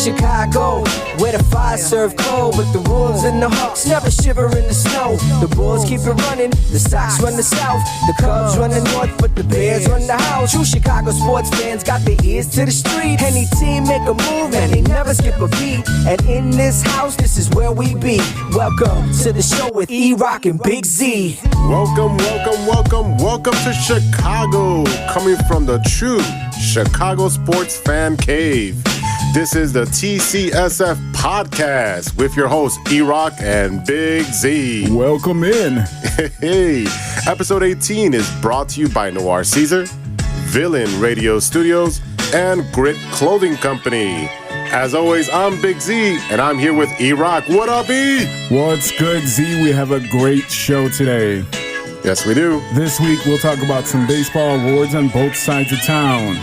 Chicago, where the fire serve cold, but the Wolves and the Hawks never shiver in the snow. The Bulls keep it running, the Sox run the South, the Cubs run the North, but the Bears run the house. True Chicago sports fans got their ears to the street. Any team make a move and they never skip a beat. And in this house, this is where we be. Welcome to the show with E-Roc and Big-Z. Welcome to Chicago, coming from the true Chicago sports fan cave. This is the TCSF podcast with your hosts E-Roc and Big-Z. Welcome in. Hey, episode 18 is brought to you by Noir Ceasar, Villain Radio Studios, and Grit Clothing Company. As always, I'm Big-Z, and I'm here with E-Roc. What up, E? What's good, Z? We have a great show today. Yes, we do. This week, we'll talk about some baseball awards on both sides of town.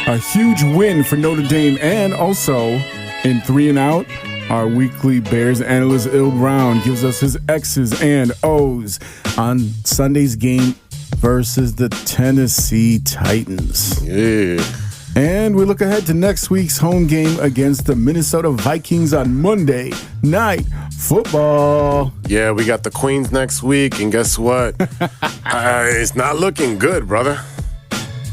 A huge win for Notre Dame, and also, in 3 and Out, our weekly Bears analyst, Il Brown, gives us his X's and O's on Sunday's game versus the Tennessee Titans. Yeah. And we look ahead to next week's home game against the Minnesota Vikings on Monday Night Football. Yeah, we got the Queens next week, and guess what? It's not looking good, brother.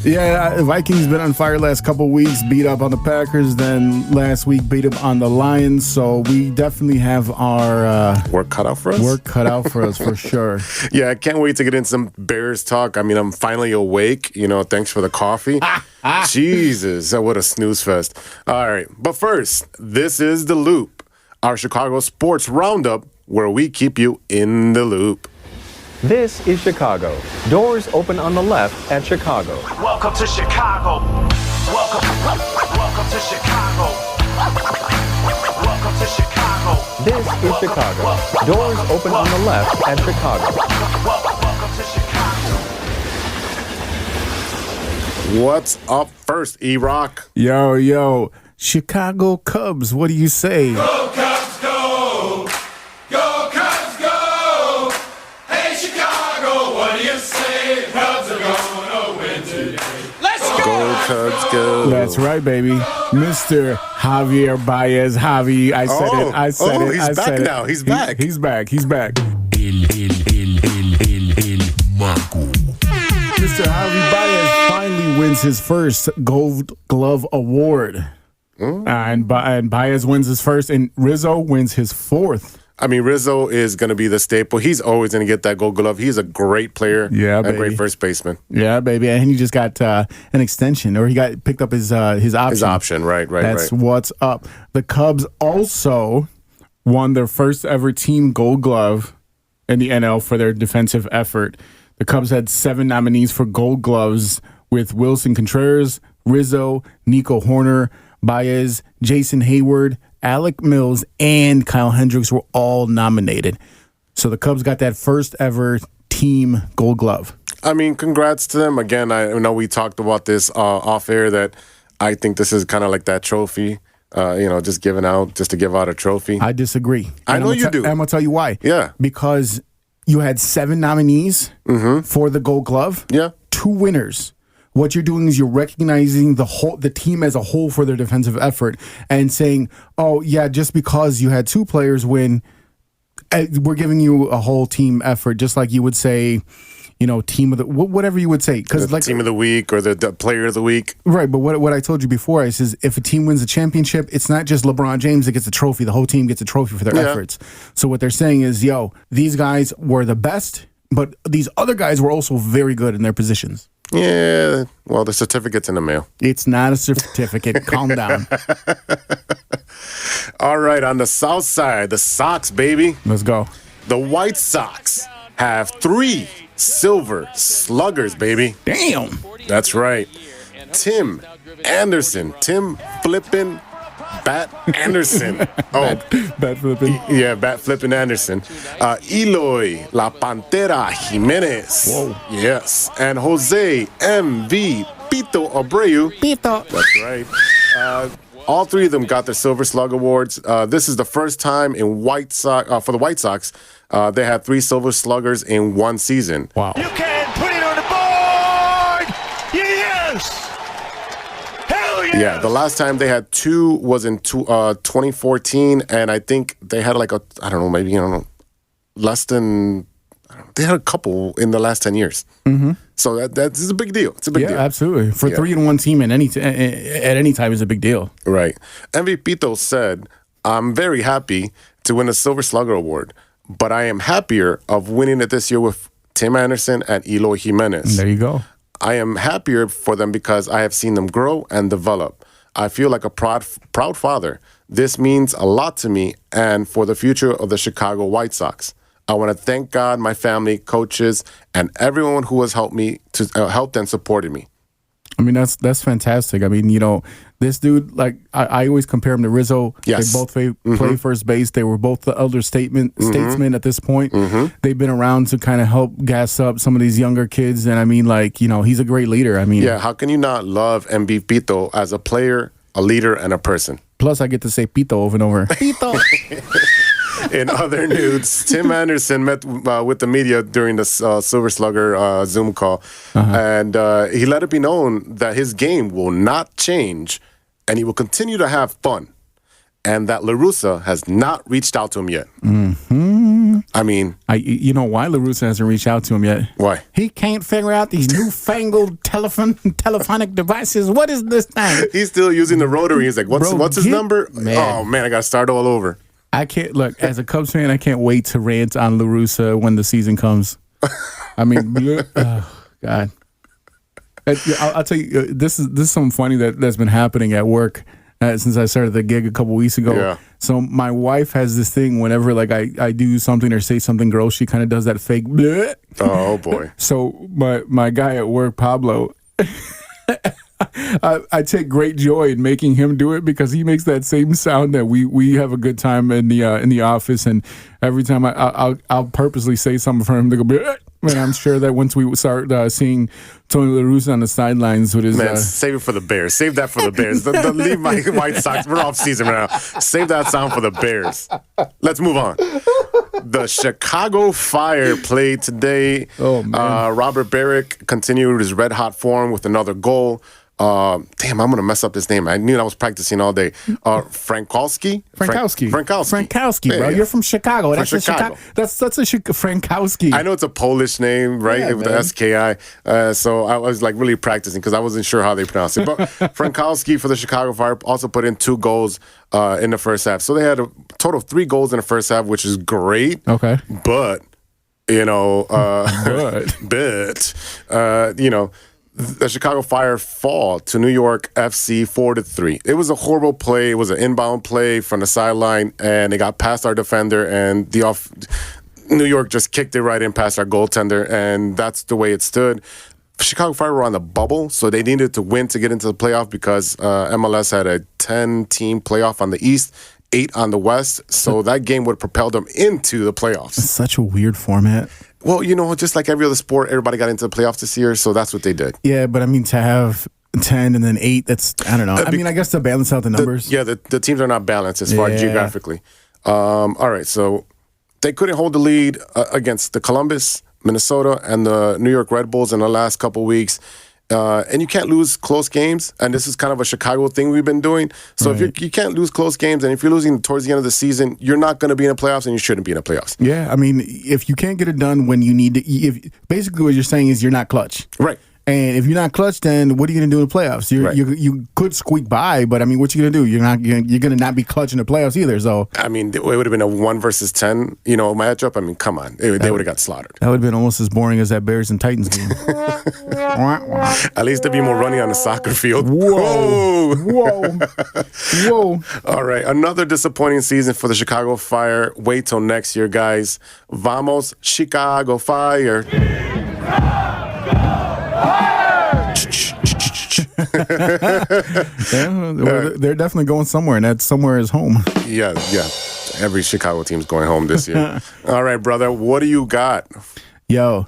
Yeah, Vikings been on fire last couple weeks, beat up on the Packers, then last week beat up on the Lions, so we definitely have our work cut out for us? Work cut out for us, for sure. Yeah, I can't wait to get in some Bears talk. I mean, I'm finally awake, thanks for the coffee. Jesus, what a snooze fest. All right, but first, this is The Loop, our Chicago sports roundup, where we keep you in the loop. This is Chicago. Doors open on the left at Chicago. Welcome to Chicago. Welcome to Chicago. Welcome to Chicago. This is Chicago. Doors open on the left at Chicago. Welcome to Chicago. What's up first, E-Roc? Yo, Chicago Cubs, what do you say? Go Cubs, go! Go Cubs, go! Hey Chicago, what do you say? Cubs are gonna win today. Let's go! Go Cubs, go! That's right, baby. Mr. Javier Baez, Javi. I said it. He's back now. He's back. He's back. Mr. Javi Baez finally wins his first Gold Glove Award. And Baez wins his first, and Rizzo wins his fourth. I mean, Rizzo is going to be the staple. He's always going to get that Gold Glove. He's a great player. Yeah, a great first baseman. Yeah, baby. And he just got an extension, or he got picked up his option. His option, right. That's what's up. The Cubs also won their first ever team Gold Glove in the NL for their defensive effort. The Cubs had 7 nominees for Gold Gloves, with Wilson Contreras, Rizzo, Nico Horner, Baez, Jason Hayward, Alec Mills, and Kyle Hendricks were all nominated. So the Cubs got that first ever team Gold Glove. I mean, congrats to them. Again, I know we talked about this off air, that I think this is kind of like that trophy, just giving out, just to give out a trophy. I disagree. I know you do. And I'm going to tell you why. Yeah. Because you had 7 nominees for the Gold Glove. Yeah. 2 winners. What you're doing is you're recognizing the team as a whole for their defensive effort and saying, oh, yeah, just because you had 2 players win, we're giving you a whole team effort, just like you would say, team of the, whatever you would say. Because like team of the week or the player of the week. Right, but what I told you before, I says if a team wins a championship, it's not just LeBron James that gets a trophy. The whole team gets a trophy for their efforts. So what they're saying is, these guys were the best, but these other guys were also very good in their positions. Yeah, well, the certificate's in the mail. It's not a certificate. Calm down. All right, on the south side, the Sox, baby. Let's go. The White Sox have 3 silver sluggers, baby. Damn. That's right. Tim Flippin' Bat Anderson. Bat Flippin'. Yeah, Bat Flippin' Anderson. Eloy La Pantera Jimenez. Whoa. Yes. And Jose M.V. Pito Abreu. Pito. That's right. All 3 of them got their Silver Slug Awards. This is the first time for the White Sox, they had 3 Silver Sluggers in one season. Wow. You can put it on the board! Yes! Hell yeah! Yeah, the last time they had 2 was in 2014, and I think they had like less than. They had a couple in the last 10 years. Mm-hmm. So that's a big deal. It's a big deal. Yeah, absolutely. For 3-1 team at any time is a big deal. Right. MVPito said, "I'm very happy to win the Silver Slugger Award, but I am happier of winning it this year with Tim Anderson and Eloy Jimenez. There you go. I am happier for them because I have seen them grow and develop. I feel like a proud father. This means a lot to me and for the future of the Chicago White Sox. I want to thank God, my family, coaches, and everyone who has helped me to helped and supported me." I mean, that's fantastic. I mean, this dude, like, I always compare him to Rizzo. Yes. They both play first base. They were both the elder statesmen at this point. They've been around to kind of help gas up some of these younger kids. And I mean, like, he's a great leader. I mean, yeah, how can you not love MVPito as a player, a leader, and a person? Plus, I get to say Pito over and over. Pito. In other news, Tim Anderson met with the media during the Silver Slugger Zoom call, and he let it be known that his game will not change, and he will continue to have fun, and that La Russa has not reached out to him yet. Mm-hmm. I mean... you know why La Russa hasn't reached out to him yet? Why? He can't figure out these newfangled telephonic devices. What is this thing? He's still using the rotary. He's like, what's his number? Man. Oh, man, I got to start all over. I can't look as a Cubs fan. I can't wait to rant on La Russa when the season comes. I mean, oh, God. I'll tell you, this is something funny that's been happening at work since I started the gig a couple weeks ago. Yeah. So my wife has this thing whenever like I do something or say something gross, she kind of does that fake bleh. Oh boy. So my guy at work, Pablo. I take great joy in making him do it because he makes that same sound that we have a good time in the office, and every time I'll purposely say something for him to go. Bleh. And I'm sure that once we start seeing Tony La Russa on the sidelines with his save it for the Bears. Save that for the Bears. Don't leave my White Sox. We're off season right now. Save that sound for the Bears. Let's move on. The Chicago Fire played today. Oh man! Robert Barrick continued his red hot form with another goal. Damn, I'm gonna mess up this name. I knew I was practicing all day. Frankowski, bro. Yeah. You're from Chicago. That's Chicago. That's a Frankowski. I know it's a Polish name, right? Yeah, with the SKI. So I was like really practicing because I wasn't sure how they pronounce it. But Frankowski for the Chicago Fire also put in 2 goals in the first half. So they had a total of 3 goals in the first half, which is great. Okay, but the Chicago Fire fall to New York FC 4-3. It was a horrible play. It was an inbound play from the sideline, and it got past our defender, and New York just kicked it right in past our goaltender, and that's the way it stood. Chicago Fire were on the bubble, so they needed to win to get into the playoff because MLS had a 10-team playoff on the East, 8 on the West, so that game would propel them into the playoffs. It's such a weird format. Well, just like every other sport, everybody got into the playoffs this year, so that's what they did. Yeah, but I mean, to have 10 and then 8, that's, I don't know. I mean, I guess to balance out the numbers. The teams are not balanced as far as geographically. All right, so they couldn't hold the lead against the Columbus, Minnesota, and the New York Red Bulls in the last couple weeks. And you can't lose close games, and this is kind of a Chicago thing we've been doing. So if you can't lose close games, and if you're losing towards the end of the season, you're not going to be in the playoffs, and you shouldn't be in the playoffs. Yeah, I mean, if you can't get it done when you need to, basically what you're saying is you're not clutch. Right. And if you're not clutch, then what are you going to do in the playoffs? You could squeak by, but I mean, what you going to do? You're going to not be clutch in the playoffs either. So I mean, it would have been a 1 versus 10, matchup. I mean, come on, they would have got slaughtered. That would have been almost as boring as that Bears and Titans game. At least there'd be more running on the soccer field. Whoa. All right, another disappointing season for the Chicago Fire. Wait till next year, guys. Vamos, Chicago Fire. They're definitely going somewhere, and that somewhere is home. Yeah. Every Chicago team's going home this year. All right, brother, what do you got? Yo,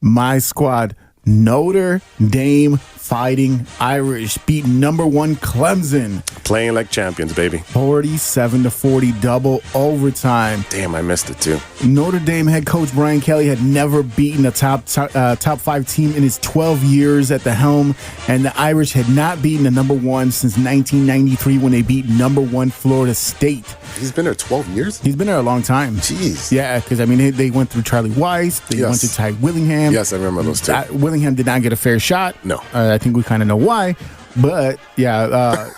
my squad, Notre Dame Fighting Irish beat number 1 Clemson Playing like champions, baby. 47-40 double overtime. Damn, I missed it too. Notre Dame head coach Brian Kelly had never beaten a top 5 team in his 12 years at the helm, and the Irish had not beaten a number 1 since 1993 when they beat number 1 Florida State. He's been there 12 years? He's been there a long time. Jeez. Yeah, because, I mean, they went through Charlie Weiss. They went to Ty Willingham. Yes, I remember those two. Willingham did not get a fair shot. No. I think we kind of know why. But, yeah,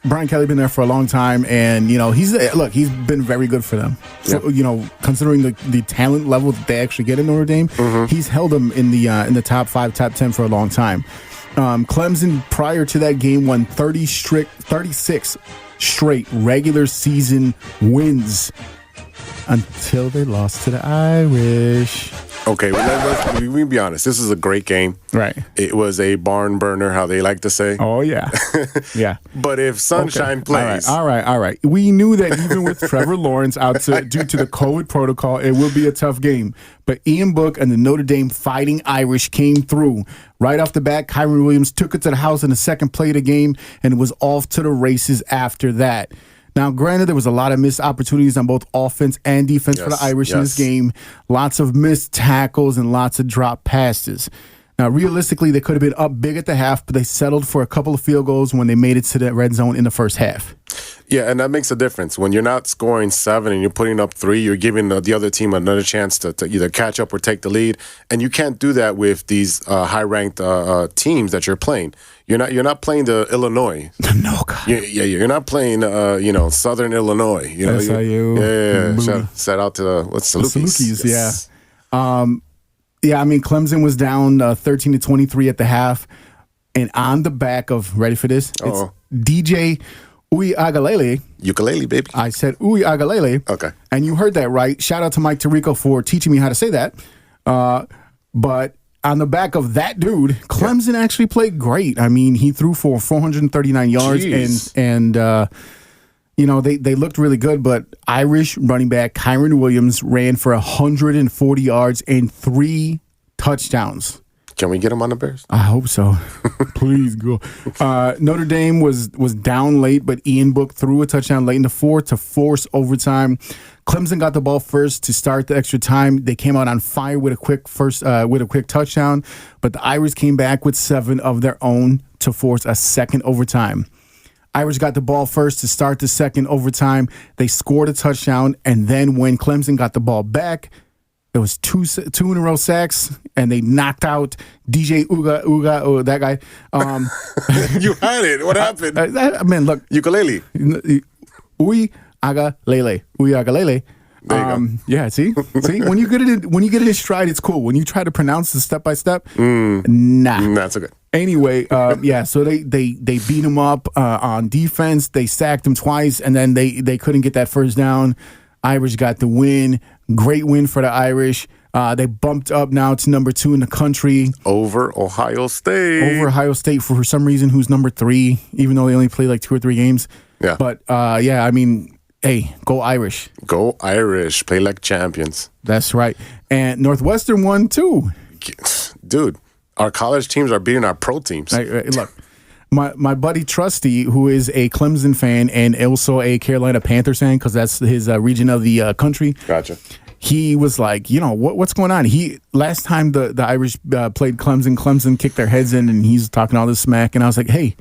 Brian Kelly been there for a long time. And, you know, he's been very good for them. Yep. So, you know, considering the talent level that they actually get in Notre Dame, he's held them in the top 5, top 10 for a long time. Clemson, prior to that game, won 36 straight regular season wins until they lost to the Irish. Okay, well, we can be honest. This is a great game. Right. It was a barn burner, how they like to say. Oh, yeah. Yeah. But if Sunshine plays... All right. We knew that even with Trevor Lawrence out due to the COVID protocol, it will be a tough game. But Ian Book and the Notre Dame Fighting Irish came through. Right off the bat, Kyron Williams took it to the house in the second play of the game and was off to the races after that. Now, granted, there was a lot of missed opportunities on both offense and defense for the Irish in this game. Lots of missed tackles and lots of drop passes. Now, realistically, they could have been up big at the half, but they settled for a couple of field goals when they made it to the red zone in the first half. Yeah, and that makes a difference. When you're not scoring 7 and you're putting up 3, you're giving the other team another chance to either catch up or take the lead. And you can't do that with these high-ranked teams that you're playing. You're not playing the Illinois. No, God. You're not playing Southern Illinois. You know, SIU. Yeah. Shout out to the Salukis. Yes. Yeah, I mean, Clemson was down 13-23 at the half. And on the back of, ready for this? It's DJ Uiagalelei. Ukulele, baby. I said Uiagalelei. Okay. And you heard that right. Shout out to Mike Tirico for teaching me how to say that. But on the back of that dude, Clemson actually played great. I mean, he threw for 439 yards and they looked really good, but Irish running back Kyron Williams ran for 140 yards and 3 touchdowns. Can we get him on the Bears? I hope so. Please go. Notre Dame was down late, but Ian Book threw a touchdown late in the fourth to force overtime. Clemson got the ball first to start the extra time. They came out on fire with a quick touchdown, but the Irish came back with 7 of their own to force a second overtime. Irish got the ball first to start the second overtime. They scored a touchdown, and then when Clemson got the ball back, it was two in a row sacks, and they knocked out DJ Uga, that guy. You had it. What happened? Look. Ukulele. Uiagalelei. There you go. Yeah, see, when you get it in stride, it's cool. When you try to pronounce the step by step, nah, that's okay. Anyway, so they beat him up on defense. They sacked him twice, and then they couldn't get that first down. Irish got the win. Great win for the Irish. They bumped up now to number 2 in the country. Over Ohio State. For some reason, who's number 3, even though they only played like 2 or 3 games. Yeah. But, I mean, hey, go Irish. Go Irish. Play like champions. That's right. And Northwestern won, too. Dude, our college teams are beating our pro teams. Look. My buddy Trusty, who is a Clemson fan and also a Carolina Panthers fan, because that's his region of the country. Gotcha. He was like, what's going on? Last time the Irish played Clemson kicked their heads in, and he's talking all this smack. And I was like, hey,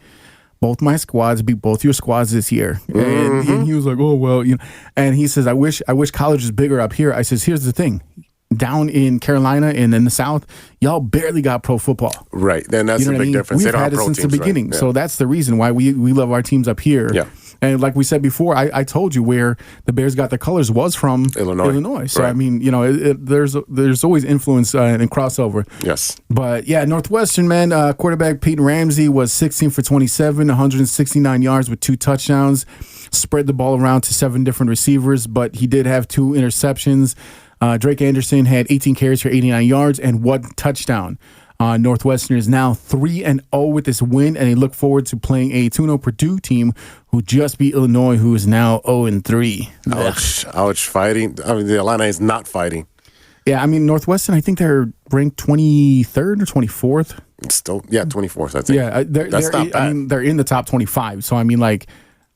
both my squads beat both your squads this year. And he was like, oh, well, And he says, I wish college was bigger up here. I says, here's the thing. Down in Carolina and in the South, y'all barely got pro football. Right. Then that's the big difference. We've they don't had have it pro since teams, the beginning. Right? Yeah. So that's the reason why we love our teams up here. Yeah. And like we said before, I told you where the Bears got their colors was from Illinois. So, right. I mean, there's always influence and crossover. Yes. But, yeah, Northwestern, man, quarterback Peyton Ramsey was 16 for 27, 169 yards with 2 touchdowns, spread the ball around to 7 different receivers, but he did have 2 interceptions. Drake Anderson had 18 carries for 89 yards and 1 touchdown. Northwestern is now 3-0 with this win, and they look forward to playing a 2-0 Purdue team who just beat Illinois, who is now 0-3. Ouch. Fighting. I mean, the Illini is not fighting. Yeah, I mean, Northwestern, I think they're ranked 23rd or 24th. Still, 24th, I think. Yeah, That's not bad. I mean, they're in the top 25. So, I mean, like,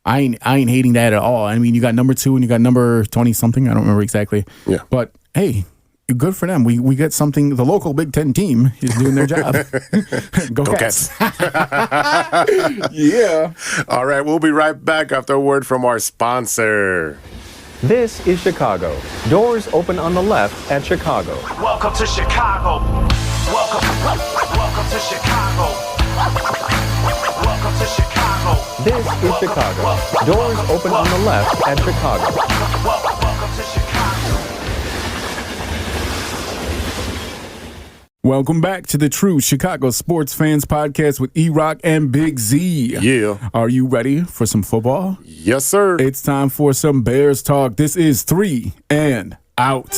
I ain't hating that at all. I mean, you got number 2 and you got number 20 something. I don't remember exactly. Yeah. But, hey, good for them. We get something. The local Big Ten team is doing their job. Go Cats. Yeah. All right, we'll be right back after a word from our sponsor. This is Chicago. Doors open on the left at Chicago. Welcome to Chicago. Welcome to Chicago. Welcome to Chicago. This is Chicago. Doors open on the left at Chicago. Welcome to Chicago. Welcome back to the True Chicago Sports Fans Podcast with E-Roc and Big-Z. Yeah. Are you ready for some football? Yes, sir. It's time for some Bears talk. This is 3 and Out.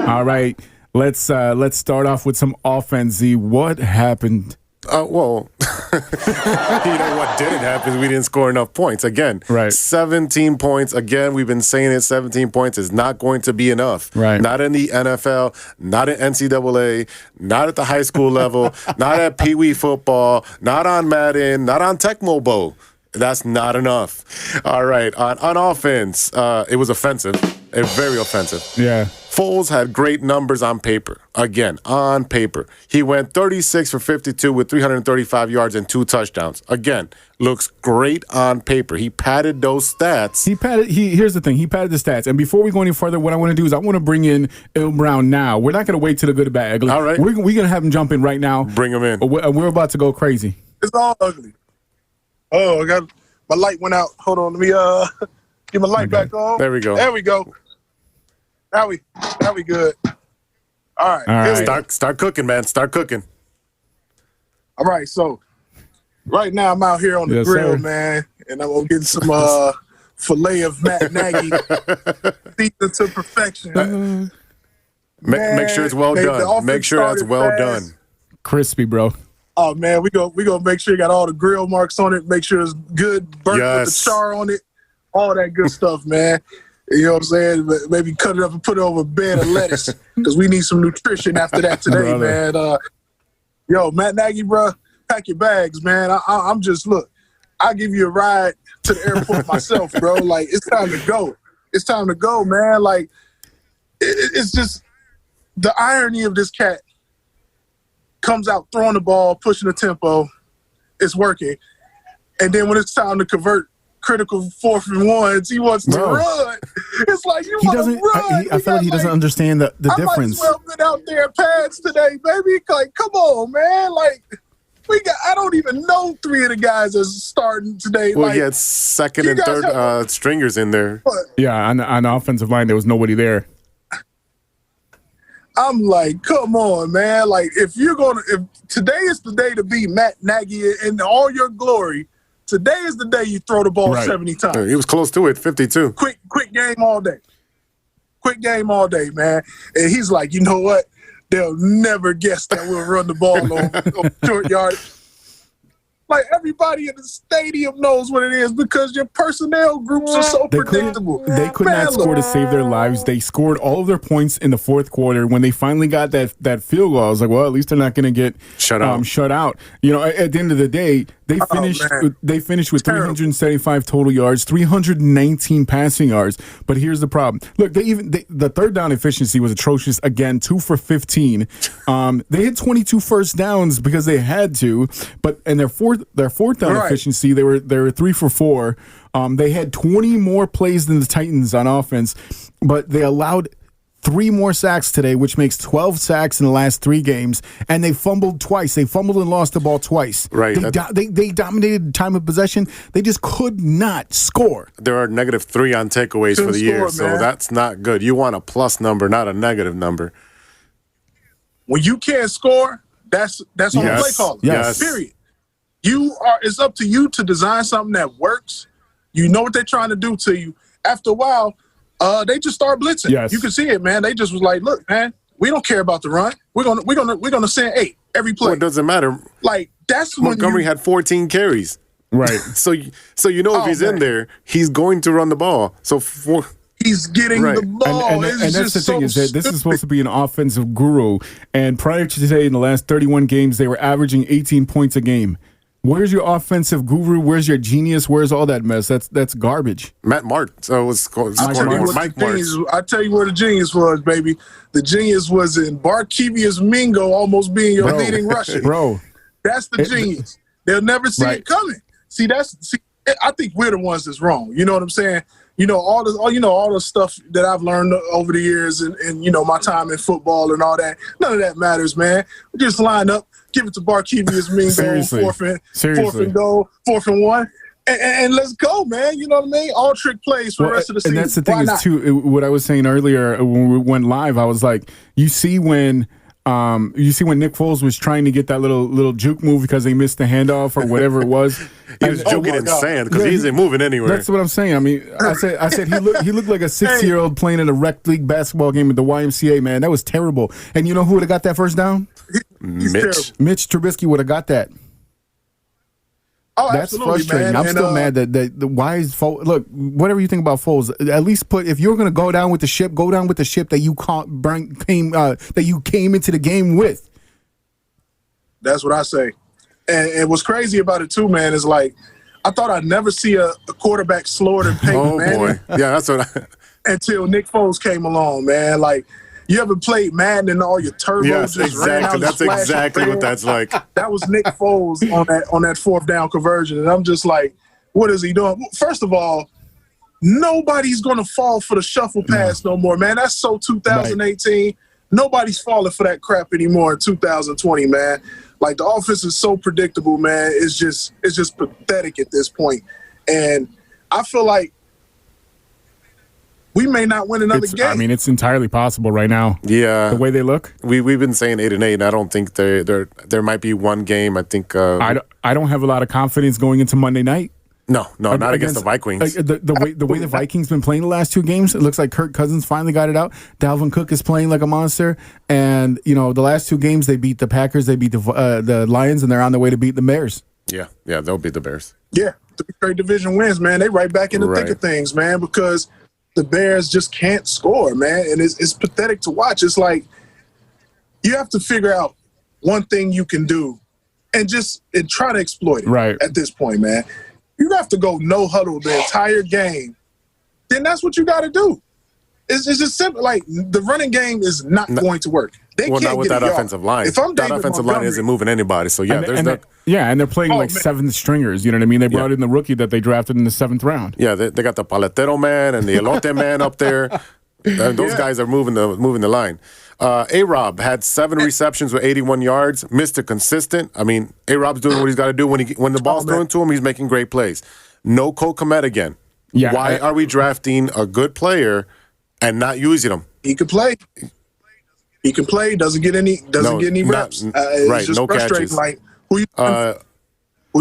All right, let's start off with some offense. Z, what happened? Well, you know what didn't happen is we didn't score enough points. Again, Right. 17 points. Again, we've been saying it, 17 points is not going to be enough. Right. Not in the NFL, not in NCAA, not at the high school level, not at Pee Wee football, not on Madden, not on Tecmo Bowl. That's not enough. All right, on offense, it was offensive, very offensive. Yeah. Foles had great numbers on paper. Again, on paper. He went 36 for 52 with 335 yards and 2 touchdowns. Again, looks great on paper. He padded those stats. Here's the thing. He padded the stats. And before we go any further, what I want to do is I want to bring in Il Brown now. We're not going to wait till the good, bad, ugly. All right. We're going to have him jump in right now. Bring him in. We're about to go crazy. It's all ugly. Oh, I got my light went out. Hold on, let me get my light back on. There we go. There we go. Now we good. All right. All here right. we go. Start cooking, man. Start cooking. All right. So right now I'm out here on the Yes, grill, sir. man, and I'm gonna get some filet of Matt Nagy, seasoned to perfection. Make sure it's well Man, the done. offense Make sure that's started well fast. done. Crispy, bro. Oh man, we gonna make sure you got all the grill marks on it. Make sure it's good, burnt with Yes. the char on it, all that good stuff, man. You know what I'm saying? But maybe cut it up and put it over a bed of lettuce because we need some nutrition after that today, Brother. man. Yo, Matt Nagy, bro, pack your bags, man. I'm just look. I'll give you a ride to the airport myself, bro. Like it's time to go. It's time to go, man. Like it's just the irony of this cat. Comes out throwing the ball, pushing the tempo, it's working. And then when it's time to convert critical 4th and 1s, he wants to Bro. run. It's like you He want to doesn't. run. I feel like he doesn't understand the I difference. might as well been out there in pads today, baby. Like, come on, man. Like, I don't even know 3 of the guys that's starting today. Well, like, he had second you and guys third have stringers in there. but Yeah, on the offensive line, there was nobody there. I'm like, come on, man. Like, if today is the day to be Matt Nagy in all your glory, today is the day you throw the ball Right. 70 times. He was close to it, 52. Quick game all day. Quick game all day, man. And he's like, you know what? They'll never guess that we'll run the ball on short yard. Like, everybody in the stadium knows what it is because your personnel groups are so predictable. They could Man, not score look, to save their lives. They scored all of their points in the fourth quarter. When they finally got that field goal, I was like, well, at least they're not going to get Shut out. Shut out. You know, at the end of the day, they finished. man. They finished with Terrible. 375 total yards, 319 passing yards. But here's the problem. Look, the third down efficiency was atrocious. Again, 2 for 15. They had 22 first downs because they had to. But in their fourth down Right. efficiency, they were 3 for 4. They had 20 more plays than the Titans on offense, but they allowed 3 more sacks today, which makes 12 sacks in the last 3 games. And they fumbled twice. They fumbled and lost the ball twice. Right. They dominated time of possession. They just could not score. There are -3 on takeaways for Couldn't the year, score, so man. that's not good. You want a plus number, not a negative number. when you can't score, that's on the Yes. play caller. Yes. Period. It's up to you to design something that works. You know what they're trying to do to you. After a while, they just start blitzing. Yes. You can see it, man. They just was like, look, man, we don't care about the run. We're gonna send 8 every play. Well, it doesn't matter. Like that's when Montgomery had 14 carries. Right. So you know if he's in there, he's going to run the ball. So he's getting Right. the ball. And that's the thing is that this is supposed to be an offensive guru. And prior to today, in the last 31 games, they were averaging 18 points a game. Where's your offensive guru? Where's your genius? Where's all that mess? That's garbage. Matt Mart was Mike Martz. I tell you where the genius was, baby. The genius was in Barkevius Mingo almost being your leading rusher. Bro. That's the genius. They'll never see it coming. See, I think we're the ones that's wrong. You know what I'm saying? You know, all the stuff that I've learned over the years and you know, my time in football and all that. None of that matters, man. Just line up, give it to Barkevius Mingo, fourth and goal, 4th and 1. And let's go, man. You know what I mean? All trick plays for the rest of the season. And that's the thing is, too, what I was saying earlier when we went live, I was like, you see when Nick Foles was trying to get that little juke move because they missed the handoff or whatever it was. He was joking in sand because he isn't moving anywhere. That's what I'm saying. I mean, I said he looked like a 6-year-old playing in a rec league basketball game at the YMCA, man. That was terrible. And you know who would have got that first down? Mitch Trubisky would have got that. Oh, that's absolutely, frustrating. man. I'm still mad that why is Foles? Look, whatever you think about Foles, at least if you're going to go down with the ship, go down with the ship that you came into the game with. That's what I say. And what's crazy about it too, man, is like I thought I'd never see a quarterback slower than Peyton Manning. Boy, yeah, that's what. Until Nick Foles came along, man. Like, you ever played Madden and all your turbos? Yes, just ran out exactly. That's exactly what that's like. That was Nick Foles on that 4th down conversion, and I'm just like, what is he doing? First of all, nobody's gonna fall for the shuffle pass no more, man. That's so 2018. Right. Nobody's falling for that crap anymore in 2020, man. Like, the offense is so predictable, man. It's just pathetic at this point. And I feel like we may not win another game. I mean, it's entirely possible right now. Yeah, the way they look. We've been saying 8-8, and I don't think there might be one game. I think I don't have a lot of confidence going into Monday night. No, not against the Vikings. The way the Vikings been playing the last 2 games, it looks like Kirk Cousins finally got it out. Dalvin Cook is playing like a monster, and you know the last 2 games they beat the Packers, they beat the Lions, and they're on their way to beat the Bears. Yeah, they'll beat the Bears. Yeah, 3 straight division wins, man. They right back in the thick of things, man, because the Bears just can't score, man, and it's pathetic to watch. It's like you have to figure out one thing you can do and try to exploit it at this point, man. You have to go no huddle the entire game. Then that's what you got to do. It's just simple. Like, the running game is not going to work. They can't not with get that offensive line. That offensive line isn't moving anybody. So yeah, and they're playing seventh stringers. You know what I mean? They brought in the rookie that they drafted in the 7th round. Yeah, they got the paletero man and the elote man up there. And those guys are moving the line. A-Rob had 7 receptions with 81 yards. Mr. Consistent. I mean, A-Rob's doing what he's got to do when the ball's thrown to him. He's making great plays. No Cole Kmet again. Yeah, why are we drafting a good player and not using him? He can play. He can play. Doesn't get any reps. It's just no frustrating. catches. Like, who you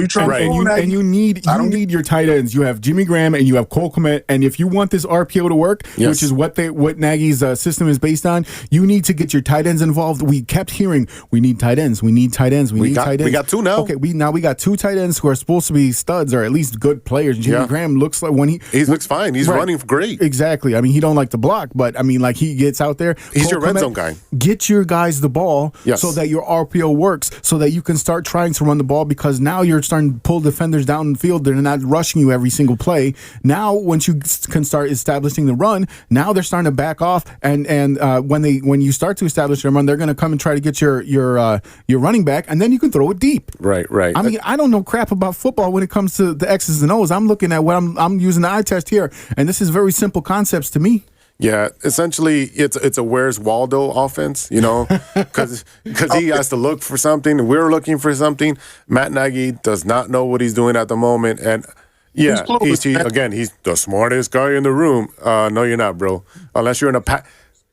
trying to pull? And you need your tight ends. You have Jimmy Graham and you have Cole Kmet. And if you want this RPO to work, which is what Nagy's system is based on, you need to get your tight ends involved. We kept hearing we need tight ends. We need tight ends. We got 2 now. Okay, we got 2 tight ends who are supposed to be studs or at least good players. Jimmy Graham looks like he looks fine. He's running great. Exactly. I mean, he don't like to block, but I mean, like, he gets out there. He's your red zone guy. Get your guys the ball so that your RPO works, so that you can start trying to run the ball, because now you're starting to pull defenders down the field. They're not rushing you every single play. Now, once you can start establishing the run, now they're starting to back off. And when you start to establish your run, they're going to come and try to get your running back, and then you can throw it deep. Right. I mean, I don't know crap about football when it comes to the X's and O's. I'm looking at what I'm using the eye test here, and this is very simple concepts to me. Yeah, essentially, it's a Where's Waldo offense, you know, because he has to look for something. We're looking for something. Matt Nagy does not know what he's doing at the moment, and he's the smartest guy in the room. No, you're not, bro. Unless you're in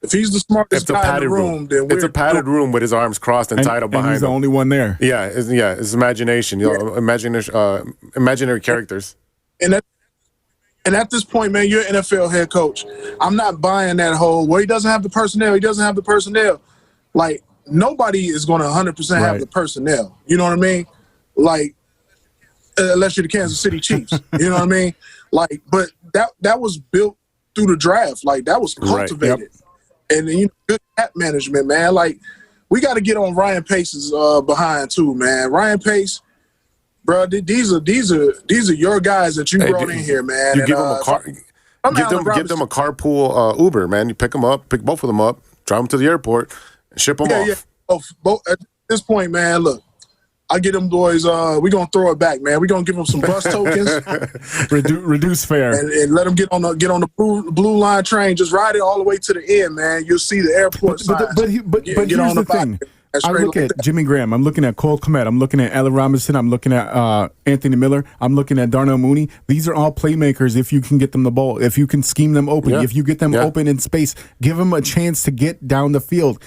if he's the smartest guy in the room, then it's a padded room with his arms crossed and tied up behind him. He's the only one there. Yeah, it's imagination. You know, imaginary characters. And at this point, man, you're an NFL head coach. I'm not buying that whole, well, he doesn't have the personnel. He doesn't have the personnel. Like, nobody is going to 100% have the personnel. You know what I mean? Like, unless you're the Kansas City Chiefs. You know what I mean? Like, but that was built through the draft. Like, that was cultivated. Yep. And good cap management, man. Like, we got to get on Ryan Pace's behind too, man. Ryan Pace, bro. These are your guys that you brought in here, man. You give them a car. Give them a carpool Uber, man. You pick both of them up, drive them to the airport, and ship them off. Yeah. Both at this point, man. Look, I get them boys. We're gonna throw it back, man. We're gonna give them some bus tokens, reduce fare, and let them get on the blue line train. Just ride it all the way to the end, man. You'll see the airport sign. But here's the thing. I look at Jimmy Graham. I'm looking at Cole Kmet. I'm looking at Allen Robinson. I'm looking at Anthony Miller. I'm looking at Darnell Mooney. These are all playmakers if you can get them the ball, if you can scheme them open, if you get them open in space, give them a chance to get down the field.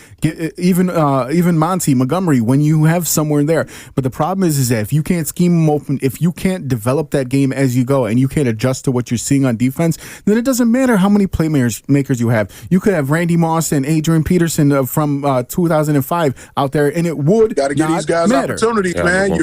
Even Monty, Montgomery, when you have somewhere there. But the problem is that if you can't scheme them open, if you can't develop that game as you go and you can't adjust to what you're seeing on defense, then it doesn't matter how many playmakers you have. You could have Randy Moss and Adrian Peterson from 2005 out there, and it would got to give these guys opportunities, man.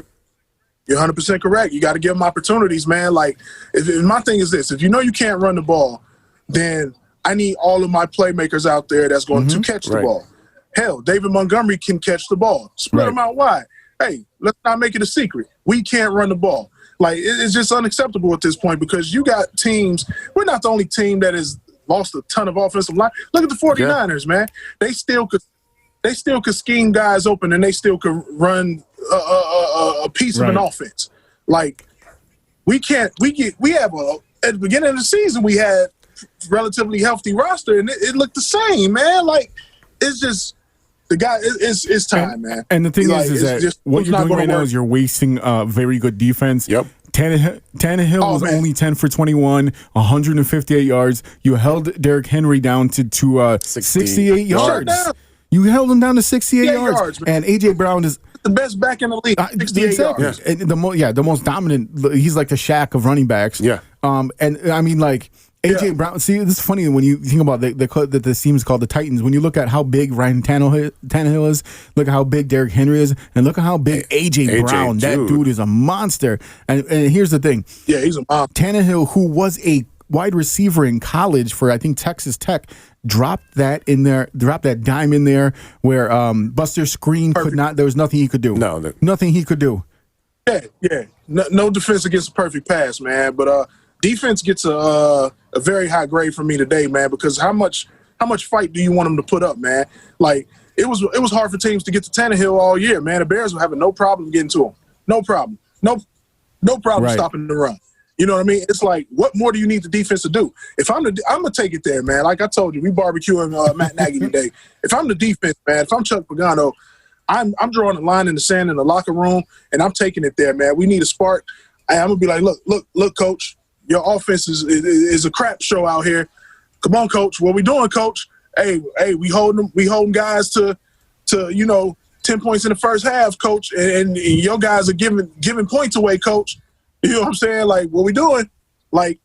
You're 100% correct. You got to give them opportunities, man. Like, if my thing is this: if you know you can't run the ball, then I need all of my playmakers out there that's going to catch the ball. Hell, David Montgomery can catch the ball. Spread them out wide. Hey, let's not make it a secret. We can't run the ball. Like, it's just unacceptable at this point because you got teams. We're not the only team that has lost a ton of offensive line. Look at the 49ers, man. They still could scheme guys open, and they still could run a piece of an offense. Like, at the beginning of the season we had relatively healthy roster, and it looked the same, man. Like, it's just the guy. It's time, man. And the thing is that what you're doing right now is you're wasting very good defense. Yep. Tannehill was only 10 for 21, 158 yards. You held Derrick Henry down to 68 yards. You held him down to 68 yards, and A.J. Brown is the best back in the league. 68 yards. And the most dominant. He's like the Shaq of running backs. Yeah. And I mean, like, A.J. Brown. See, this is funny when you think about the team is called the Titans. When you look at how big Ryan Tannehill is, look at how big Derrick Henry is, and look at how big A.J. Brown. That dude is a monster. And here's the thing. Yeah, he's a monster. Tannehill, who was a wide receiver in college for, I think, Texas Tech, dropped that dime in there where Buster Screen could not. There was nothing he could do. Nothing he could do. Yeah. No defense against a perfect pass, man. But defense gets a very high grade from me today, man. Because how much fight do you want them to put up, man? Like, it was hard for teams to get to Tannehill all year, man. The Bears were having no problem getting to him. No problem. No problem stopping the run. You know what I mean? It's like, what more do you need the defense to do? If I'm gonna take it there, man. Like I told you, we barbecuing Matt Nagy today. If I'm the defense, man, if I'm Chuck Pagano, I'm drawing a line in the sand in the locker room, and I'm taking it there, man. We need a spark. I'm gonna be like, look, coach, your offense is a crap show out here. Come on, coach. What we doing, coach? Hey, we holding guys to 10 points in the first half, coach, and your guys are giving points away, coach. You know what I'm saying? Like, what we doing? Like,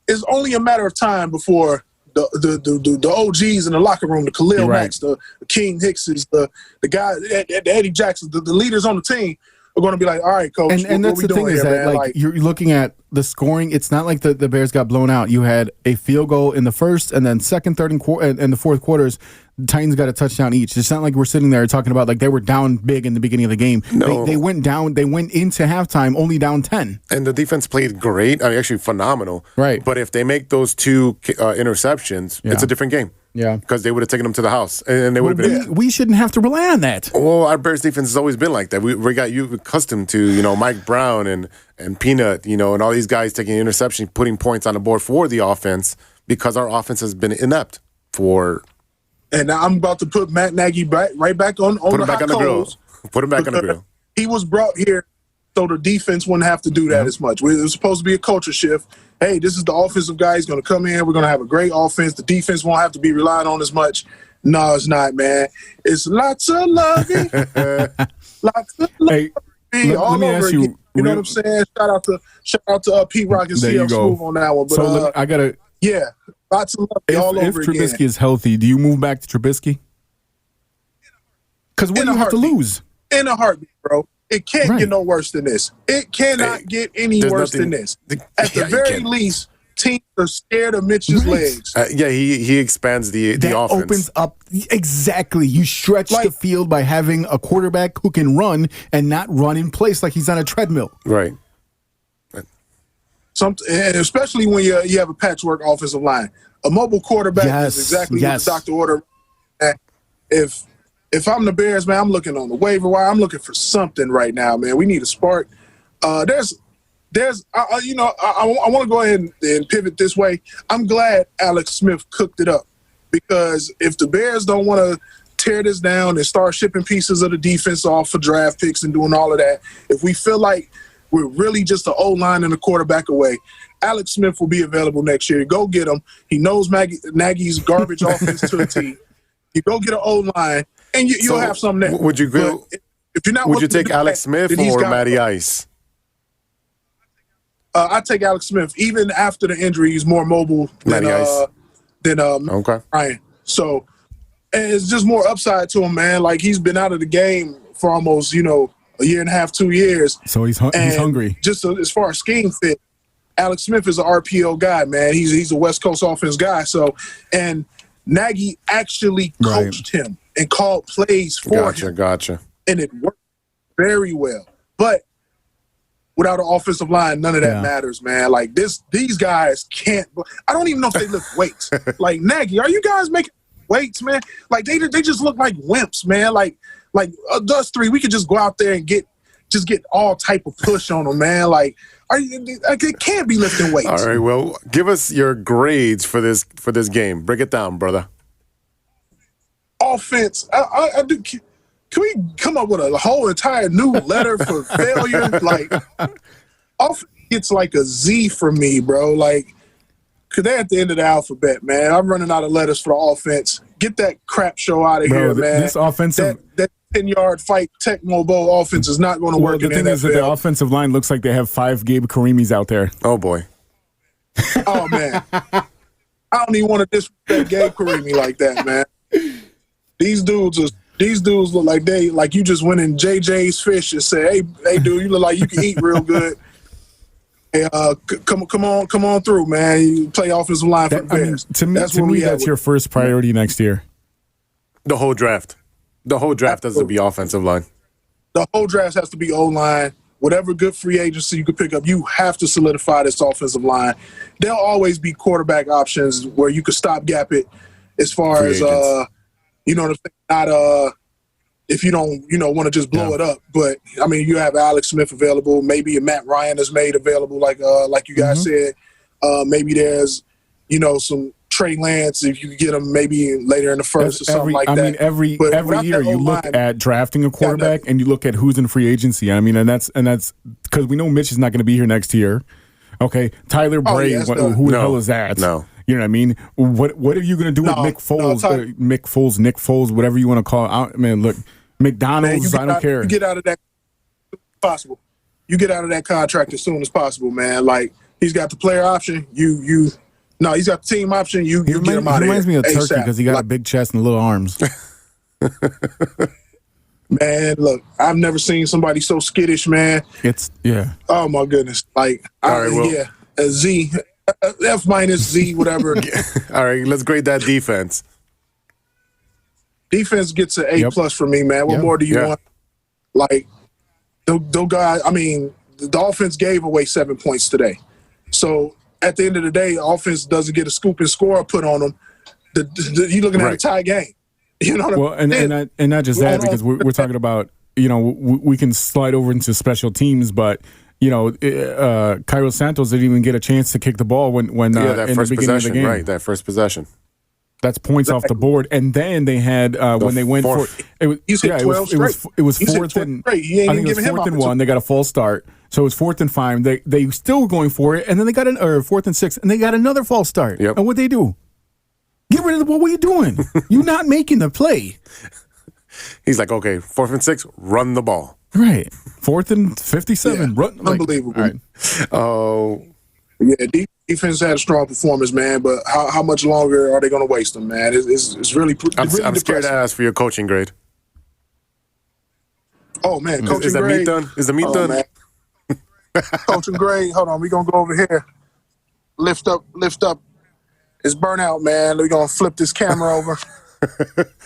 it's only a matter of time before the OGs in the locker room, the Khalil Macks, the King Hickses, the guy, the Eddie Jackson, the leaders on the team are going to be like, all right, coach. And that's the thing is that, like, you're looking at the scoring. It's not like the Bears got blown out. You had a field goal in the first, and then second, third, and the fourth quarters. The Titans got a touchdown each. It's not like we're sitting there talking about like they were down big in the beginning of the game. No. They went down. They went into halftime only down 10. And the defense played great. I mean, actually phenomenal. Right. But if they make those two interceptions, it's a different game. Yeah. Because they would have taken them to the house, and they would have been. We shouldn't have to rely on that. Well, our Bears defense has always been like that. We got you accustomed to, Mike Brown and Peanut, and all these guys taking interception, putting points on the board for the offense because our offense has been inept for. And now I'm about to put Matt Nagy right back on Put the him back hot on the grill. coals. Put him back on the grill. He was brought here so the defense wouldn't have to do that as much. It was supposed to be a culture shift. Hey, this is the offensive guy. He's going to come in. We're going to have a great offense. The defense won't have to be relied on as much. No, it's not, man. It's lots of loving. Lots of loving. Hey, all let me over ask again. you. You know what I'm saying? Shout out to P-Rock and CL Smooth on that one. But, so I got to. Yeah, lots of loving all over again. If Trubisky is healthy, do you move back to Trubisky? Because what do you have to lose? In a heartbeat, bro. It can't get no worse than this. It cannot get any worse than this. At the very least, teams are scared of Mitch's legs. He expands the offense. Opens up exactly. You stretch the field by having a quarterback who can run and not run in place like he's on a treadmill. Right. And especially when you have a patchwork offensive line. A mobile quarterback is exactly what the doctor ordered. If I'm the Bears, man, I'm looking on the waiver wire. I'm looking for something right now, man. We need a spark. I want to go ahead and pivot this way. I'm glad Alex Smith cooked it up, because if the Bears don't want to tear this down and start shipping pieces of the defense off for draft picks and doing all of that, if we feel like we're really just an O-line and a quarterback away, Alex Smith will be available next year. Go get him. He knows Nagy's garbage offense to a T. You go get an O-line, and you'll have something there. Would you go? If you're not, would you take Alex Smith or Matty Ice? I take Alex Smith. Even after the injury, he's more mobile than Ryan. So, and it's just more upside to him, man. Like, he's been out of the game for almost, a year and a half, 2 years. So he's hungry. Just as far as scheme fit, Alex Smith is an RPO guy, man. He's a West Coast offense guy. So, and Nagy actually coached him and called plays for him. Gotcha. And it worked very well. But without an offensive line, none of that matters, man. Like, these guys can't – I don't even know if they lift weights. Like, Nagy, are you guys making weights, man? Like, they just look like wimps, man. Like us three, we could just go out there and get all type of push on them, man. Like, it can't be lifting weights. All right, well, give us your grades for this game. Break it down, brother. Offense, I do. Can we come up with a whole entire new letter for failure? Like, offense gets like a Z for me, bro. Like, because they're at the end of the alphabet, man. I'm running out of letters for the offense. Get that crap show out of here, man. This offensive that 10-yard fight Tecmo Bowl offense is not going to work. The thing is that the offensive line looks like they have 5 Gabe Karimis out there. Oh boy. Oh man. I don't even want to disrespect Gabe Karimi like that, man. These dudes look like you just went in JJ's Fish and said, hey dude, you look like you can eat real good. Hey, come on through, man. You play offensive line for the Bears. To me, that's your first priority next year. The whole draft. The whole draft has to be offensive line. The whole draft has to be O-line. Whatever good free agency you could pick up, you have to solidify this offensive line. There'll always be quarterback options where you could stopgap it as far free as, agents. Not if you don't, want to just blow it up. But, I mean, you have Alex Smith available. Maybe a Matt Ryan is made available, like you guys said. Maybe there's, some Trey Lance, if you could get him maybe later in the first or something like that. I mean, every year you look at drafting a quarterback and you look at who's in free agency. I mean, and that's because we know Mitch is not going to be here next year. Okay, Tyler Bray, who the hell is that? No. You know what I mean? What are you going to do with Nick Foles, whatever you want to call it? Man, look, McDonald's, I don't care. You get out of that possible. You get out of that contract as soon as possible, man. Like, he's got the player option. No, he's got the team option. You get him out of here. He reminds me of Turkey because he got a big chest and little arms. Man, look, I've never seen somebody so skittish, man. Oh, my goodness. Like, a Z, F minus Z, whatever. All right, let's grade that defense. Defense gets an A plus for me, man. What more do you want? Like, those guys, I mean, the offense gave away 7 points today. So, at the end of the day, offense doesn't get a scoop and score put on them. You're looking at a tie game. You know what I mean? And not just that, because we're talking about, we can slide over into special teams, but, Cairo Santos didn't even get a chance to kick the ball when that in first the beginning of the possession, game. right, that first possession. That's points off the board. And then they had, when they went for it, it was fourth and, I think it was 4th and 1. They got a false start. So it was 4th and 5. They still were going for it, and then they got 4th and 6, and they got another false start. Yep. And what'd they do? Get rid of the ball. What are you doing? You're not making the play. He's like, okay, 4th and 6, run the ball. Right. 4th and 57. Run. Unbelievable. All right. Oh. Yeah, defense had a strong performance, man, but how much longer are they going to waste them, man? It's really I'm scared to ask for your coaching grade. Oh man, coaching Is that meat grade. done? Is the meat done? Man. Coaching grade. Hold on, we gonna go over here. Lift up. It's burnout, man. We're gonna flip this camera over.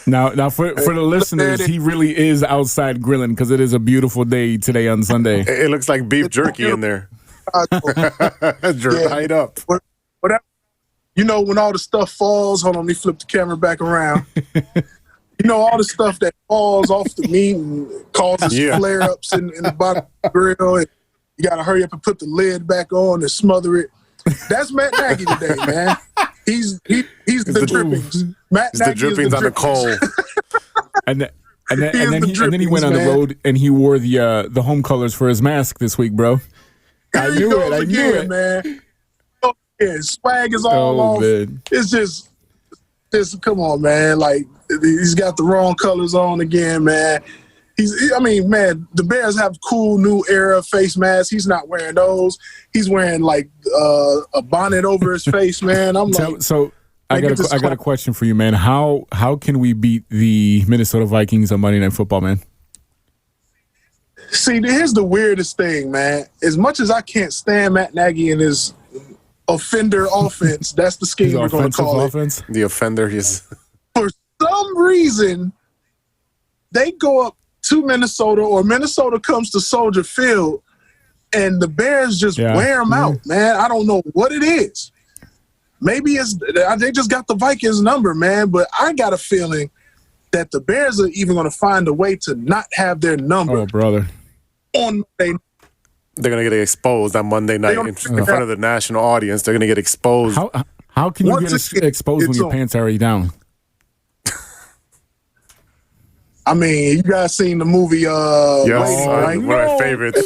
Now for the listeners, he really is outside grilling because it is a beautiful day today on Sunday. It looks like beef jerky in there. Dried up. Whatever. You know, when all the stuff falls, hold on, let me flip the camera back around. You know, all the stuff that falls off the meat and causes flare-ups in the bottom of the grill. And you got to hurry up and put the lid back on and smother it. That's Matt Nagy today, man. He's the drippings. Matt It's Nagy the drippings is the on the coal. And then he went on the road and he wore the home colors for his mask this week, bro. I knew it, man. Yeah, swag is all off. Man. It's just come on, man. Like, he's got the wrong colors on again, man. Man, the Bears have cool new era face masks. He's not wearing those. He's wearing like a bonnet over his face, man. I got a question for you, man. How can we beat the Minnesota Vikings on Monday Night Football, man? See, here's the weirdest thing, man. As much as I can't stand Matt Nagy and his offender offense, that's the scheme we're going to call offense? it. The offender is. For some reason, they go up to Minnesota, or Minnesota comes to Soldier Field, and the Bears just wear them out, man. I don't know what it is. Maybe they just got the Vikings number, man, but I got a feeling that the Bears are even going to find a way to not have their number. Oh, brother. On Monday. They're going to get exposed on Monday night in front of the national audience. They're going to get exposed. How can you get exposed when your pants are already down? I mean, you guys seen the movie Waiting, right? One of my favorites.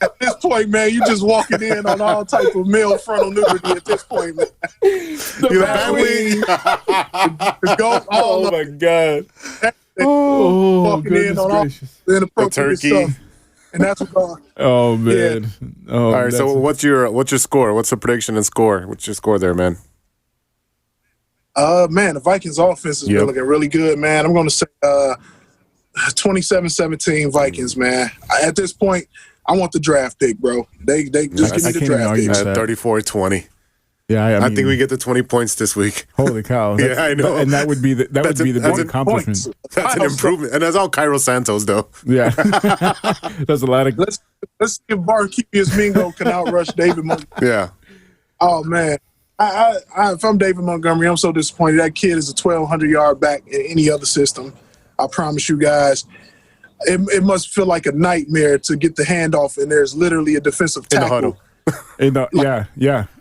At this point, man, you just walking in on all type of male frontal nudity at this point, man. The goat, oh, my God. Walking in on all the inappropriate turkey. stuff. And that's what Oh, man. Yeah. Oh, all right, so what's your score? What's the prediction and score? What's your score there, man? Man, the Vikings offense has been looking really good, man. I'm going to say 27-17 Vikings, man. At this point, I want the draft pick, bro. They just give me the draft pick. 34-20. Yeah, I think we get the 20 points this week. Holy cow! Yeah, I know. And that would be the big accomplishment. That's an improvement, and that's all Cairo Santos, though. Yeah, that's a lot of. Let's see if Barkevius Mingo can outrush David Montgomery. Yeah. Oh man, if I'm David Montgomery, I'm so disappointed. That kid is a 1,200-yard back in any other system. I promise you guys. It must feel like a nightmare to get the handoff, and there's literally a defensive tackle. In the huddle.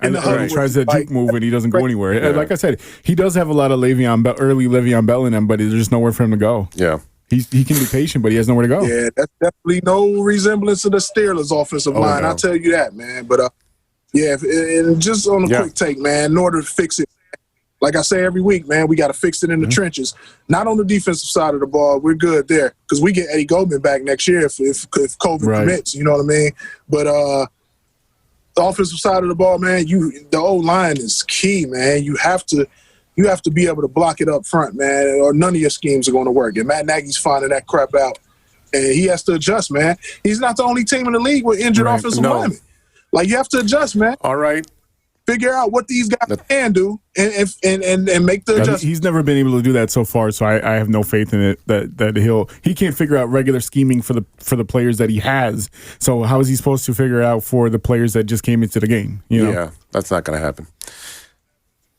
And he tries that juke move and he doesn't go anywhere. Yeah. Like I said, he does have a lot of early Le'Veon Bell in him, but there's just nowhere for him to go. Yeah. He can be patient, but he has nowhere to go. Yeah, that's definitely no resemblance to the Steelers' offensive line. No. I'll tell you that, man. But, and just on a quick take, man, in order to fix it, like I say every week, man, we got to fix it in the trenches. Not on the defensive side of the ball. We're good there because we get Eddie Goldman back next year if COVID permits. You know what I mean? But the offensive side of the ball, man, the O-line is key, man. You have to be able to block it up front, man, or none of your schemes are going to work. And Matt Nagy's finding that crap out, and he has to adjust, man. He's not the only team in the league with injured offensive linemen. Like, you have to adjust, man. All right. Figure out what these guys can do and make the adjustments. He's never been able to do that so far, so I have no faith in it that he can't figure out regular scheming for the players that he has. So how is he supposed to figure it out for the players that just came into the game? You know? Yeah, that's not going to happen.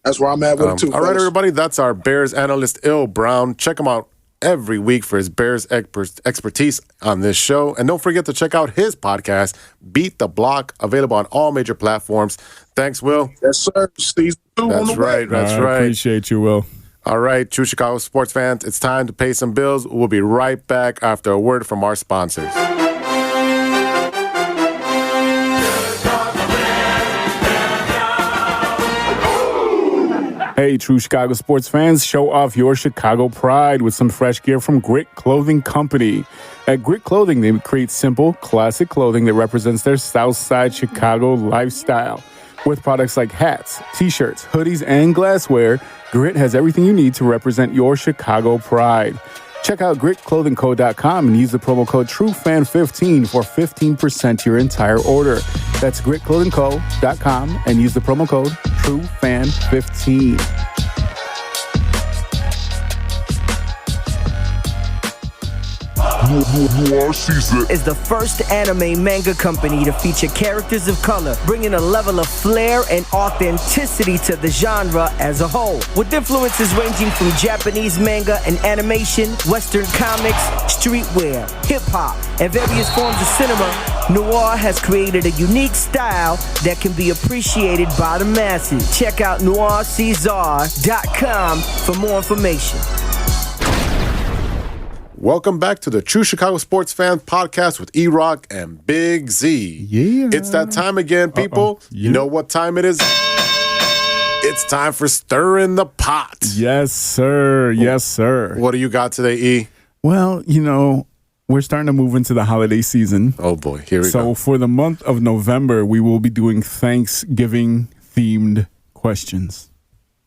That's where I'm at with it too. All right, everybody, that's our Bears analyst, Il Brown. Check him out every week for his Bears expertise on this show. And don't forget to check out his podcast, Beat the Block, available on all major platforms. Thanks, Will. Yes, sir. Season 2 on the way. That's right. I appreciate you, Will. All right, true Chicago sports fans, it's time to pay some bills. We'll be right back after a word from our sponsors. Hey, true Chicago sports fans, show off your Chicago pride with some fresh gear from Grit Clothing Company. At Grit Clothing, they create simple, classic clothing that represents their Southside Chicago lifestyle. With products like hats, t-shirts, hoodies, and glassware, Grit has everything you need to represent your Chicago pride. Check out gritclothingco.com and use the promo code TrueFan15 for 15% to your entire order. That's gritclothingco.com and use the promo code TrueFan15. Noir Ceasar is the first anime manga company to feature characters of color, bringing a level of flair and authenticity to the genre as a whole. With influences ranging from Japanese manga and animation, Western comics, streetwear, hip-hop, and various forms of cinema, Noir has created a unique style that can be appreciated by the masses. Check out noircaesar.com for more information. Welcome back to the True Chicago Sports Fan Podcast with E-Roc and Big-Z. Yeah. It's that time again, people. You know what time it is? It's time for Stirring the Pot. Yes, sir. Yes, sir. What do you got today, E? Well, we're starting to move into the holiday season. Oh, boy. Here we go. So for the month of November, we will be doing Thanksgiving-themed questions.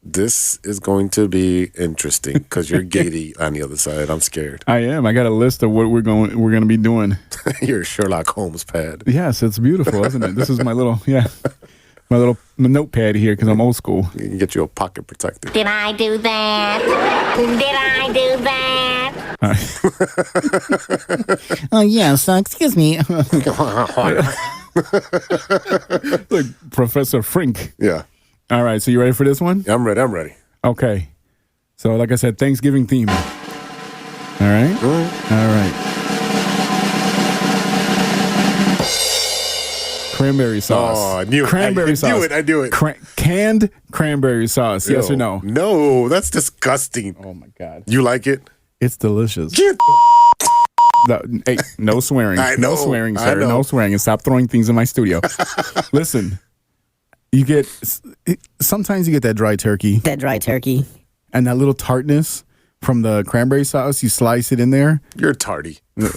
This is going to be interesting because you're Gady on the other side. I'm scared. I am. I got a list of what we're going to be doing. You're a Sherlock Holmes pad. Yes, it's beautiful, isn't it? This is my little notepad here because I'm old school. You can get you a pocket protector. Did I do that? Did I do that? Oh, yes. Excuse me. Like Professor Frink. Yeah. All right, so you ready for this one? I'm ready. Okay. So, like I said, Thanksgiving theme. All right? All right. Cranberry sauce. Oh, I knew it. Cranberry sauce. I knew it. Canned cranberry sauce. Yes or no? No, that's disgusting. Oh, my God. You like it? It's delicious. Get Hey, no swearing. I know, No swearing, I sir. know. No swearing. And stop throwing things in my studio. Listen, sometimes you get that dry turkey. That dry turkey. And that little tartness from the cranberry sauce, you slice it in there. You're tardy. We're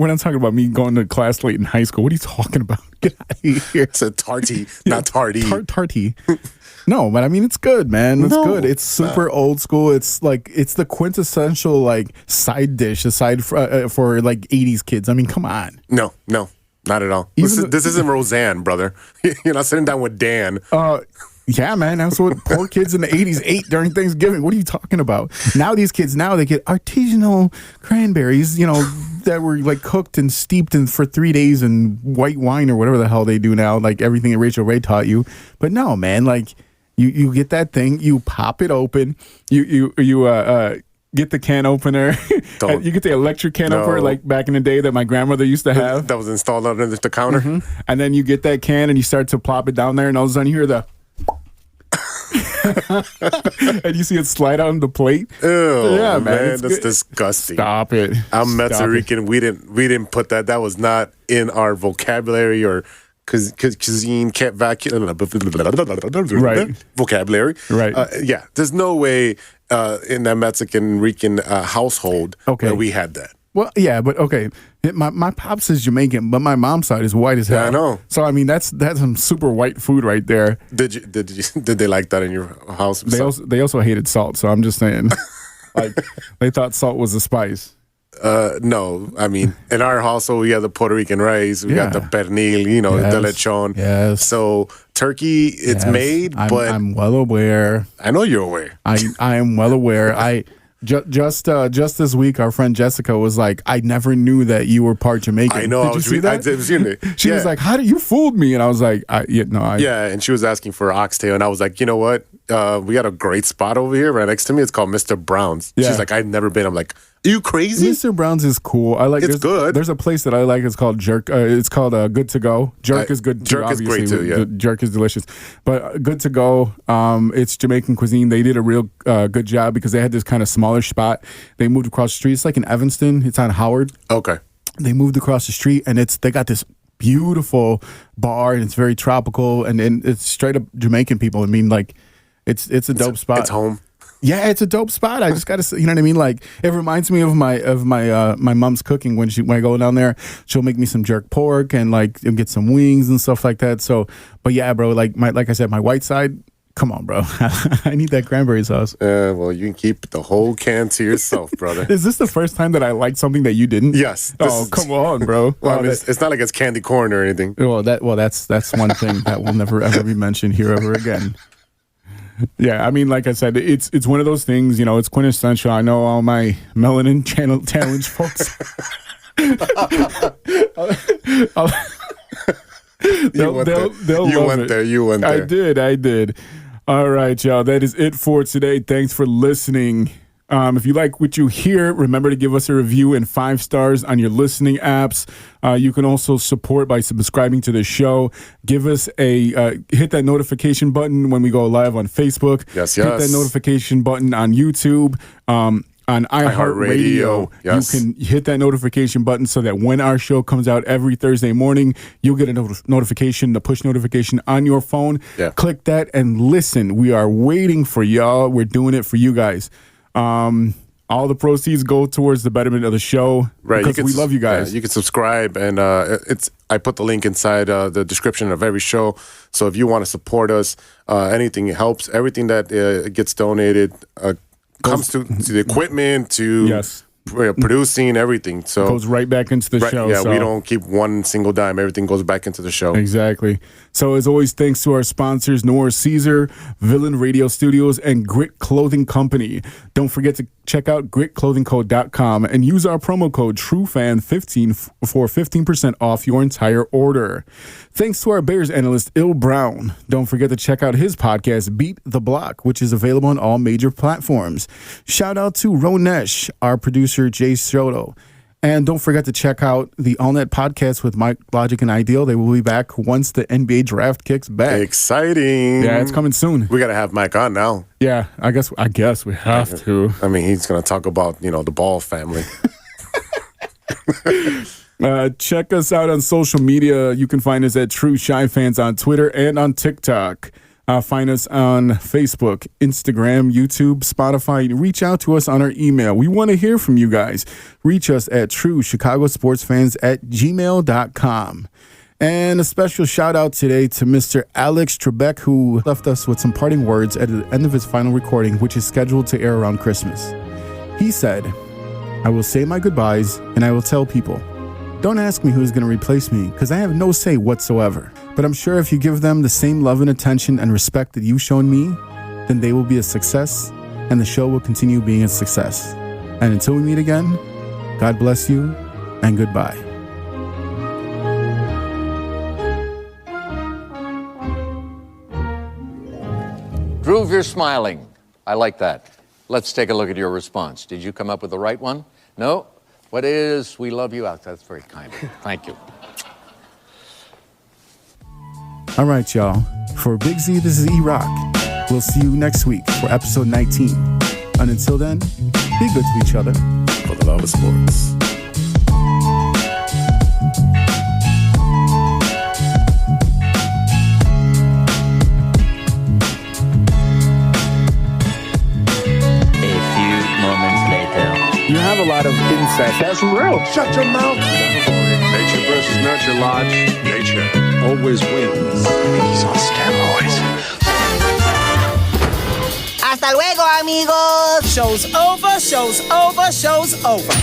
not talking about me going to class late in high school. What are you talking about? Get out of here. It's a tarty, not tardy. Tarty. No, but I mean, it's good, man. It's good. It's super old school. It's the quintessential like side dish aside for like 80s kids. I mean, come on. No, not at all. This isn't Roseanne, brother. You're not sitting down with Dan. Yeah, man, that's what poor kids in the 80s ate during Thanksgiving. What are you talking about? Now these kids, they get artisanal cranberries, that were like cooked and steeped for 3 days in white wine or whatever the hell they do now, like everything that Rachel Ray taught you. But no, man, like you get that thing, you pop it open, you get the can opener. You get the electric can opener like back in the day that my grandmother used to have. That was installed under the counter. Mm-hmm. And then you get that can and you start to plop it down there and all of a sudden you hear the and you see it slide out on the plate. Ew, yeah, man, that's disgusting. Stop it. I'm Mexican Rican. We didn't put that. That was not in our vocabulary or cuisine vocabulary. Right. Yeah, there's no way in that Mexican Rican household that we had that. Well, yeah, but okay. My pops is Jamaican, but my mom's side is white as hell. Yeah, I know. So I mean, that's some super white food right there. Did they like that in your house? They also hated salt. So I'm just saying, like they thought salt was a spice. No, I mean, in our household, we have the Puerto Rican rice, we got the pernil, the lechon. Yes. So turkey, it's made, but I'm well aware. I know you're aware. I am well aware. Just this week, our friend Jessica was like, "I never knew that you were part Jamaican." I know. Did you see that? I've seen it. She was like, "How did you fooled me?" And I was like, Yeah, and she was asking for oxtail, and I was like, you know what? We got a great spot over here right next to me. It's called Mr. Brown's. Yeah. She's like, I've never been. I'm like, are you crazy? Mr. Brown's is cool. I like. It's good. There's a place that I like. It's called Jerk. It's called Good to Go. Jerk is good. Jerk is great too. Yeah, Jerk is delicious. But Good to Go. It's Jamaican cuisine. They did a real good job because they had this kind of smaller spot. They moved across the street. It's like in Evanston. It's on Howard. Okay. They moved across the street, and they got this beautiful bar, and it's very tropical, and it's straight up Jamaican people. I mean, like, it's a dope spot. It's home. Yeah, it's a dope spot. I just gotta say, you know what I mean? Like, it reminds me of my mom's cooking when I go down there. She'll make me some jerk pork and like get some wings and stuff like that. So, but yeah, bro, like I said, my white side Come on, bro. I need that cranberry sauce. Well, you can keep the whole can to yourself, brother. Is this the first time that I liked something that you didn't? Yes. Oh, come on, bro. Well, I mean, it's not like it's candy corn or anything. That's one thing that will never ever be mentioned here ever again. Yeah, I mean, like I said, it's one of those things. It's quintessential. I know all my melanin challenge folks. You went there. I did. All right, y'all. That is it for today. Thanks for listening. If you like what you hear, remember to give us a review and 5 stars on your listening apps. You can also support by subscribing to the show. Give us hit that notification button when we go live on Facebook. Yes. Hit that notification button on YouTube. On iHeartRadio, yes. You can hit that notification button so that when our show comes out every Thursday morning, you'll get a notification, the push notification on your phone. Yeah. Click that and listen. We are waiting for y'all. We're doing it for you guys. All the proceeds go towards the betterment of the show. Right, because we love you guys. You can subscribe, and I put the link inside the description of every show. So if you want to support us, anything helps. Everything that gets donated comes to the equipment, to producing, everything. So it goes right back into the show. Yeah, so. we don't keep one single dime. Everything goes back into the show. Exactly. So as always, thanks to our sponsors, Noir, Ceasar, Villain Radio Studios, and Grit Clothing Company. Don't forget to check out gritclothingco.com and use our promo code TrueFan15 for 15% off your entire order. Thanks to our Bears analyst, Il Brown. Don't forget to check out his podcast, Beat the Block, which is available on all major platforms. Shout out to Ronesh, our producer, Jay Soto. And don't forget to check out the AllNet podcast with Mike, Logic, and Ideal. They will be back once the NBA draft kicks back. Exciting. Yeah, it's coming soon. We got to have Mike on now. Yeah, I guess we have to. I mean, he's going to talk about, the Ball family. Check us out on social media. You can find us at True Shy Fans on Twitter and on TikTok. Find us on Facebook, Instagram, YouTube, Spotify. Reach out to us on our email. We want to hear from you guys. Reach us at truechicagosportsfans@gmail.com. And a special shout out today to Mr. Alex Trebek, who left us with some parting words at the end of his final recording, which is scheduled to air around Christmas. He said, "I will say my goodbyes and I will tell people, don't ask me who is going to replace me because I have no say whatsoever. But I'm sure if you give them the same love and attention and respect that you've shown me, then they will be a success and the show will continue being a success. And until we meet again, God bless you and goodbye." Groove, you're smiling. I like that. Let's take a look at your response. Did you come up with the right one? No? What is "we love you" out? That's very kind of you. Thank you. All right, y'all. For Big Z, this is E-Roc. We'll see you next week for episode 19. And until then, be good to each other. For the love of sports. You have a lot of incest. That's real. Shut your mouth. Nature versus nurture, Lodge. Nature always wins. He's on steroids. Hasta luego, amigos. Show's over, show's over, show's over.